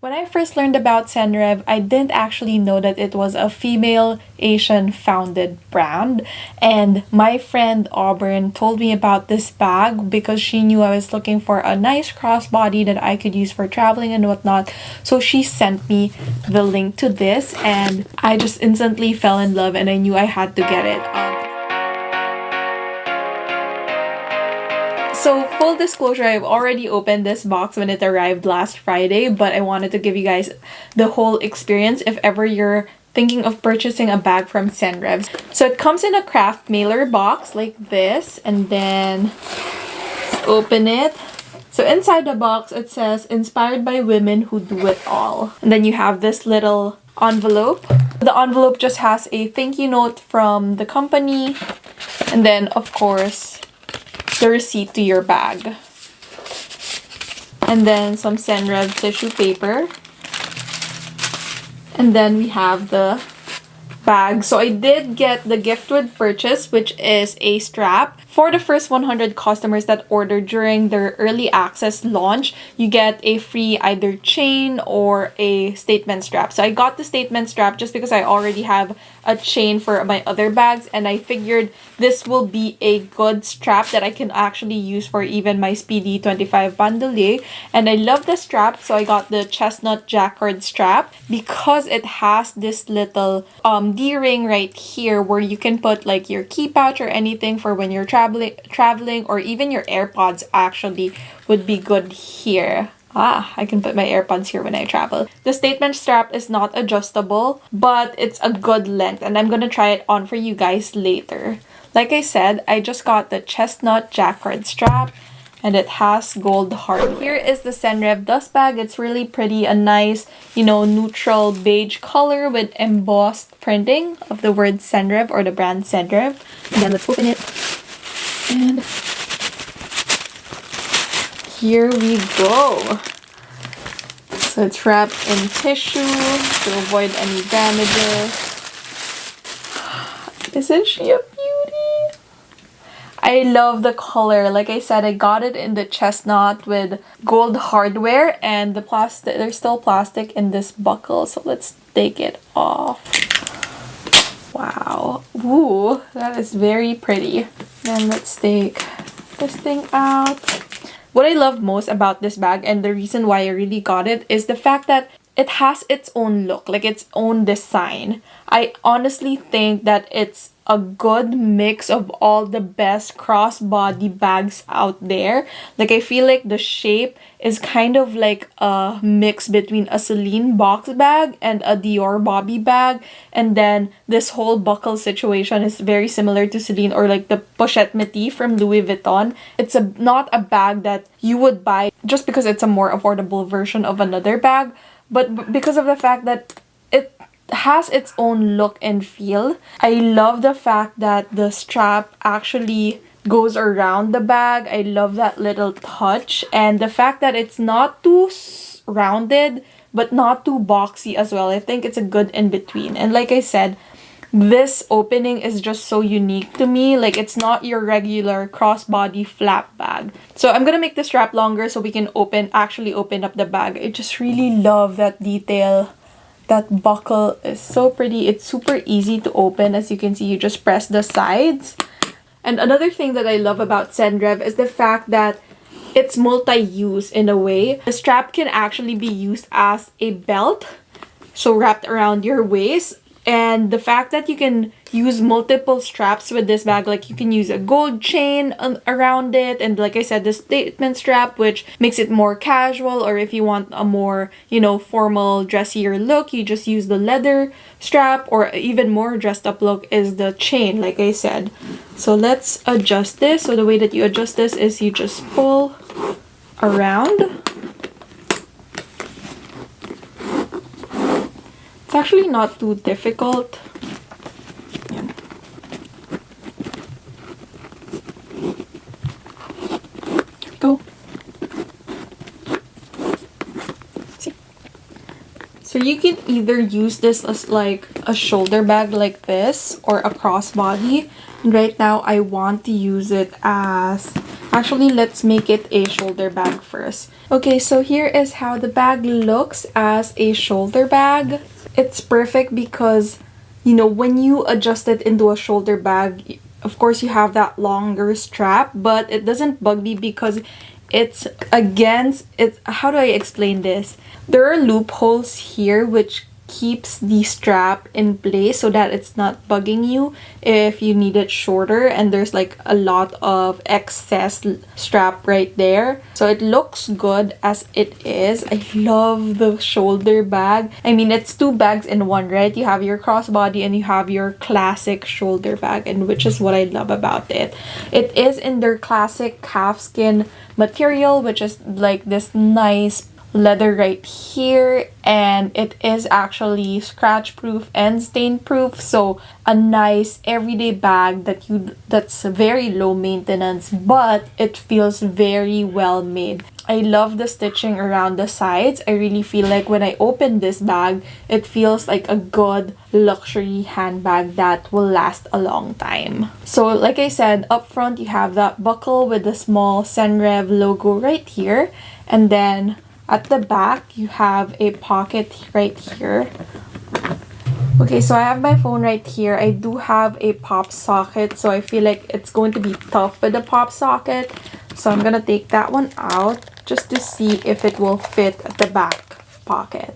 When I first learned about Senreve, I didn't actually know that it was a female Asian founded brand. And my friend Auburn told me about this bag because she knew I was looking for a nice crossbody that I could use for traveling and whatnot. So she sent me the link to this and I just instantly fell in love and I knew I had to get it. So, full disclosure, I've already opened this box when it arrived last Friday, but I wanted to give you guys the whole experience if ever you're thinking of purchasing a bag from Senreve. So, it comes in a craft mailer box like this, and then let's open it. So, inside the box, it says, "Inspired by women who do it all." And then you have this little envelope. The envelope just has a thank you note from the company, and then, of course, the receipt to your bag. And then some Senreve tissue paper. And then we have the bag. So I did get the gift with purchase, which is a strap. For the first 100 customers that ordered during their early access launch, you get a free either chain or a statement strap. So I got the statement strap just because I already have a chain for my other bags, and I figured this will be a good strap that I can actually use for even my Speedy 25 bandolier. And I love the strap, so I got the chestnut jacquard strap because it has this little D-ring right here where you can put like your key pouch or anything for when you're traveling, or even your AirPods actually would be good here. I can put my AirPods here when I travel. The statement strap is not adjustable, but it's a good length, and I'm gonna try it on for you guys later. Like I said, I just got the chestnut jacquard strap, and it has gold hardware. Here is the Senreve dust bag. It's really pretty, a nice, neutral beige color with embossed printing of the word Senreve or the brand Senreve. And then let's open it. And here we go. So it's wrapped in tissue to avoid any damages. Isn't she a beauty? I love the color. Like I said, I got it in the chestnut with gold hardware, and the plastic, there's still plastic in this buckle. So let's take it off. Wow. Ooh, that is very pretty. Then let's take this thing out. What I love most about this bag, and the reason why I really got it, is the fact that it has its own look, like its own design. I honestly think that it's a good mix of all the best crossbody bags out there. Like, I feel like the shape is kind of like a mix between a Celine box bag and a Dior Bobby bag. And then this whole buckle situation is very similar to Celine, or like the pochette métis from Louis Vuitton. It's not a bag that you would buy just because it's a more affordable version of another bag, but because of the fact that it has its own look and feel. I love the fact that the strap actually goes around the bag. I love that little touch, and the fact that it's not too rounded but not too boxy as well. I think it's a good in between. And like I said, this opening is just so unique to me. Like, it's not your regular crossbody flap bag. So I'm gonna make the strap longer so we can actually open up the bag. I just really love that detail. That buckle is so pretty. It's super easy to open. As you can see, you just press the sides. And another thing that I love about Senreve is the fact that it's multi-use in a way. The strap can actually be used as a belt, so wrapped around your waist. And the fact that you can use multiple straps with this bag, like you can use a gold chain around it, and like I said, the statement strap, which makes it more casual, or if you want a more, formal, dressier look, you just use the leather strap, or even more dressed up look is the chain, like I said. So let's adjust this. So the way that you adjust this is you just pull around. It's actually not too difficult. Yeah. Go. See? So you can either use this as like a shoulder bag like this, or a crossbody. And right now I want to use it as Actually, let's make it a shoulder bag first. Okay, so here is how the bag looks as a shoulder bag. It's perfect because, you know, when you adjust it into a shoulder bag, of course you have that longer strap, but it doesn't bug me because it's against it. How do I explain this? There are loopholes here which keeps the strap in place so that it's not bugging you if you need it shorter, and there's like a lot of excess strap right there, so it looks good as it is. I love the shoulder bag. I mean, it's two bags in one, right? You have your crossbody and you have your classic shoulder bag, and which is what I love about it. It is in their classic calfskin material, which is like this nice leather right here, and it is actually scratch proof and stain proof, so a nice everyday bag that's very low maintenance, but it feels very well made. I love the stitching around the sides. I really feel like when I open this bag, it feels like a good luxury handbag that will last a long time. So like I said, up front you have that buckle with the small senreve logo right here, and then at the back, you have a pocket right here. Okay, so I have my phone right here. I do have a pop socket, so I feel like it's going to be tough with the pop socket. So I'm gonna take that one out just to see if it will fit at the back pocket.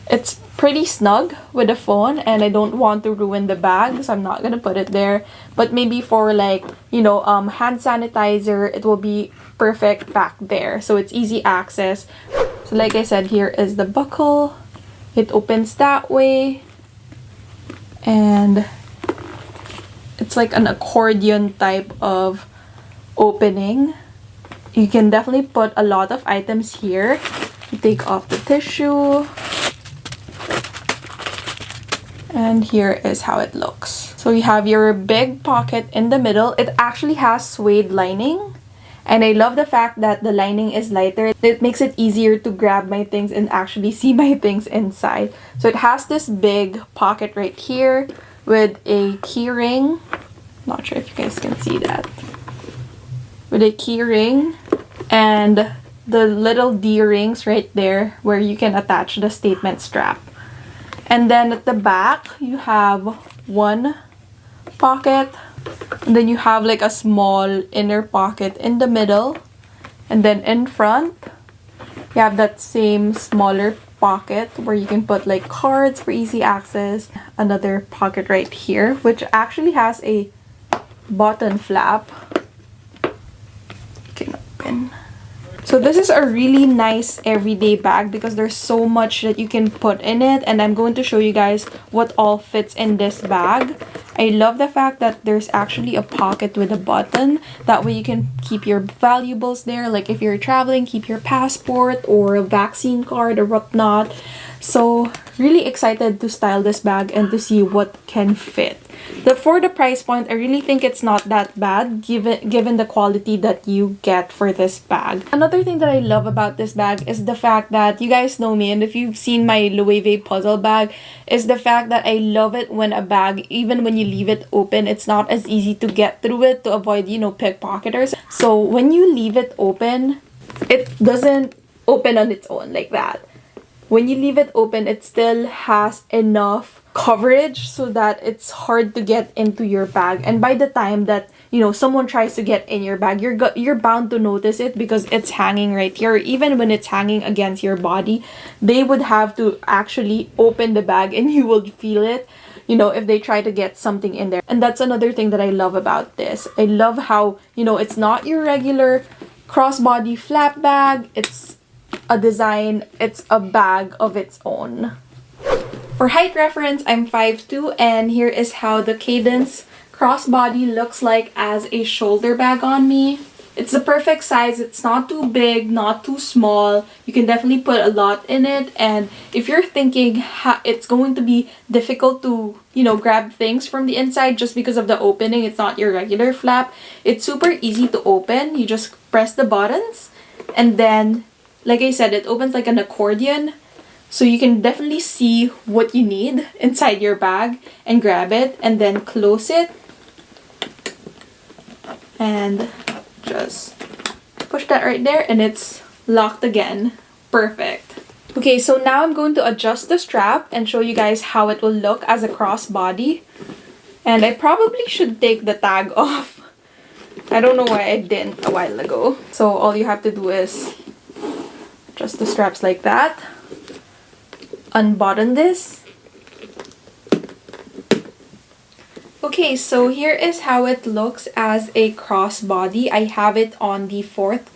It's pretty snug with the phone, and I don't want to ruin the bag, so I'm not gonna put it there. But maybe for like, you know, hand sanitizer, it will be perfect back there. So it's easy access. So like I said, here is the buckle. It opens that way. And it's like an accordion type of opening. You can definitely put a lot of items here. You take off the tissue. And here is how it looks. So you have your big pocket in the middle. It actually has suede lining. And I love the fact that the lining is lighter. It makes it easier to grab my things and actually see my things inside. So it has this big pocket right here with a key ring. Not sure if you guys can see that. With a key ring and the little D rings right there where you can attach the statement strap. And then at the back, you have one pocket. And then you have like a small inner pocket in the middle. And then in front, you have that same smaller pocket where you can put like cards for easy access. Another pocket right here, which actually has a button flap. You can open. So this is a really nice everyday bag because there's so much that you can put in it, and I'm going to show you guys what all fits in this bag. I love the fact that there's actually a pocket with a button. That way you can keep your valuables there, like if you're traveling, keep your passport or a vaccine card or whatnot. So really excited to style this bag and to see what can fit. For the price point, I really think it's not that bad given the quality that you get for this bag. Another thing that I love about this bag is the fact that, you guys know me, and if you've seen my Loewe puzzle bag, is the fact that I love it when a bag, even when you leave it open, it's not as easy to get through it to avoid, you know, pickpocketers. So when you leave it open, it doesn't open on its own like that. When you leave it open, it still has enough coverage so that it's hard to get into your bag, and by the time that, you know, someone tries to get in your bag, you're bound to notice it because it's hanging right here. Even when it's hanging against your body, they would have to actually open the bag and you will feel it, you know, if they try to get something in there. And that's another thing that I love about this. I love how, you know, it's not your regular crossbody flap bag. It's a design, it's a bag of its own. For height reference, I'm 5'2", and here is how the Cadence crossbody looks like as a shoulder bag on me. It's the perfect size. It's not too big, not too small. You can definitely put a lot in it, and if you're thinking it's going to be difficult to, you know, grab things from the inside just because of the opening, it's not your regular flap, it's super easy to open. You just press the buttons, and then, like I said, it opens like an accordion. So you can definitely see what you need inside your bag and grab it, and then close it and just push that right there and it's locked again. Perfect. Okay, so now I'm going to adjust the strap and show you guys how it will look as a crossbody. And I probably should take the tag off. I don't know why I didn't a while ago. So all you have to do is adjust the straps like that. Unbutton this. Okay, so here is how it looks as a crossbody. I have it on the fourth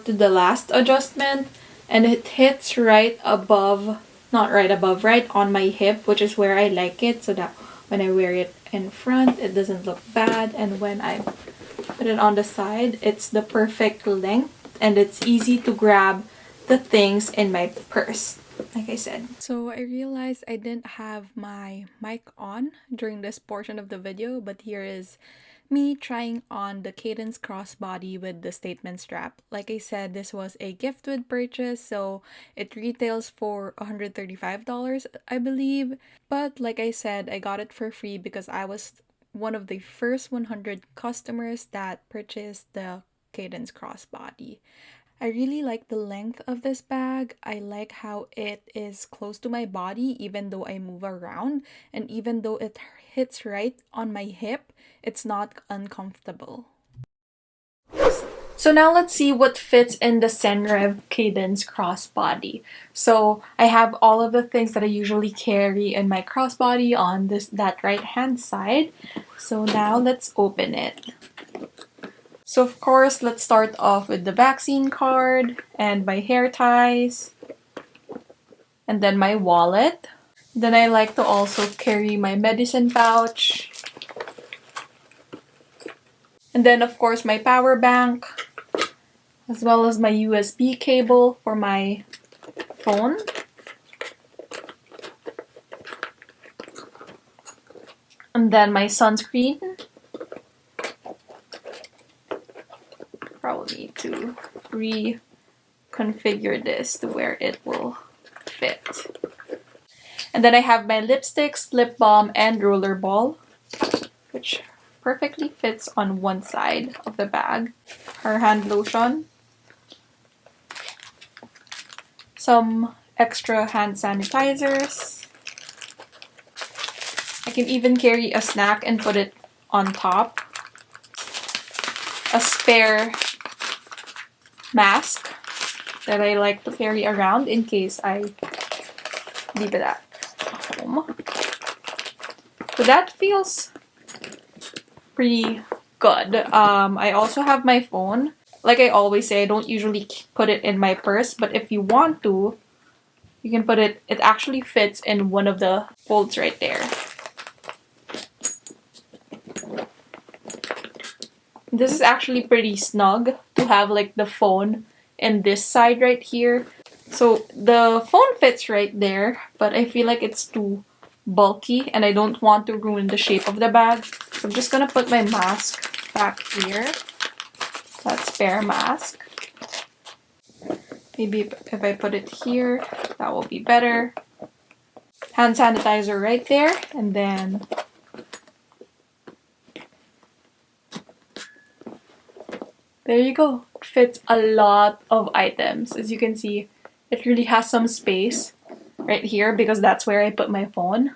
to the last adjustment, and it hits right above, not right above, right on my hip, which is where I like it, so that when I wear it in front, it doesn't look bad, and when I put it on the side, it's the perfect length, and it's easy to grab the things in my purse, like I said. So I realized I didn't have my mic on during this portion of the video, but here is me trying on the Cadence crossbody with the statement strap. Like I said, this was a gift with purchase, so it retails for $135, I believe. But like I said, I got it for free because I was one of the first 100 customers that purchased the Cadence crossbody. I really like the length of this bag. I like how it is close to my body even though I move around, and even though it hits right on my hip, it's not uncomfortable. So now let's see what fits in the senreve Cadence crossbody. So I have all of the things that I usually carry in my crossbody on that right hand side. So now let's open it. So of course, let's start off with the vaccine card and my hair ties, and then my wallet. Then I like to also carry my medicine pouch. And then of course my power bank, as well as my USB cable for my phone. And then my sunscreen. Probably need to reconfigure this to where it will fit. And then I have my lipsticks, lip balm, and roller ball, which perfectly fits on one side of the bag. Her hand lotion, some extra hand sanitizers. I can even carry a snack and put it on top. A spare mask that I like to carry around in case I leave it at home. So that feels pretty good. I also have my phone. Like I always say, I don't usually put it in my purse, but if you want to, you can put it, it actually fits in one of the folds right there. This is actually pretty snug to have like the phone in this side right here. So the phone fits right there, but I feel like it's too bulky and I don't want to ruin the shape of the bag. So I'm just gonna put my mask back here. That spare mask. Maybe if I put it here, that will be better. Hand sanitizer right there, and then there you go. It fits a lot of items. As you can see, it really has some space right here because that's where I put my phone.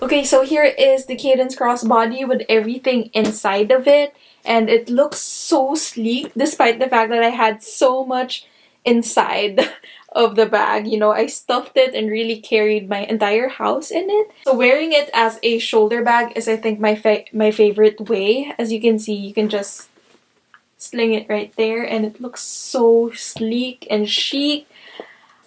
Okay, so here is the Cadence crossbody with everything inside of it, and it looks so sleek despite the fact that I had so much inside of the bag. You know, I stuffed it and really carried my entire house in it. So wearing it as a shoulder bag is, I think, my favorite way. As you can see, you can just sling it right there and it looks so sleek and chic.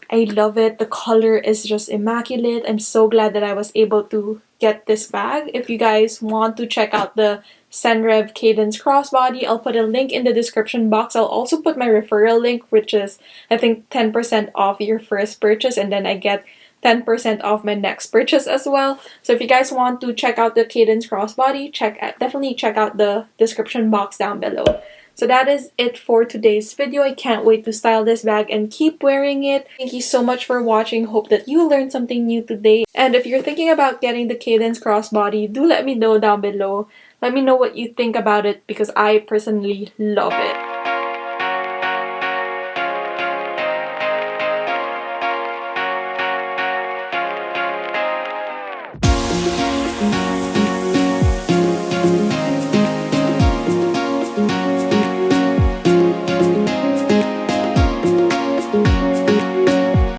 I love it. The color is just immaculate. I'm so glad that I was able to get this bag. If you guys want to check out the senreve Cadence crossbody, I'll put a link in the description box. I'll also put my referral link, which is, I think, 10% off your first purchase, and then I get 10% off my next purchase as well. So if you guys want to check out the Cadence crossbody, definitely check out the description box down below. So that is it for today's video. I can't wait to style this bag and keep wearing it. Thank you so much for watching. Hope that you learned something new today. And if you're thinking about getting the Cadence crossbody, do let me know down below. Let me know what you think about it because I personally love it.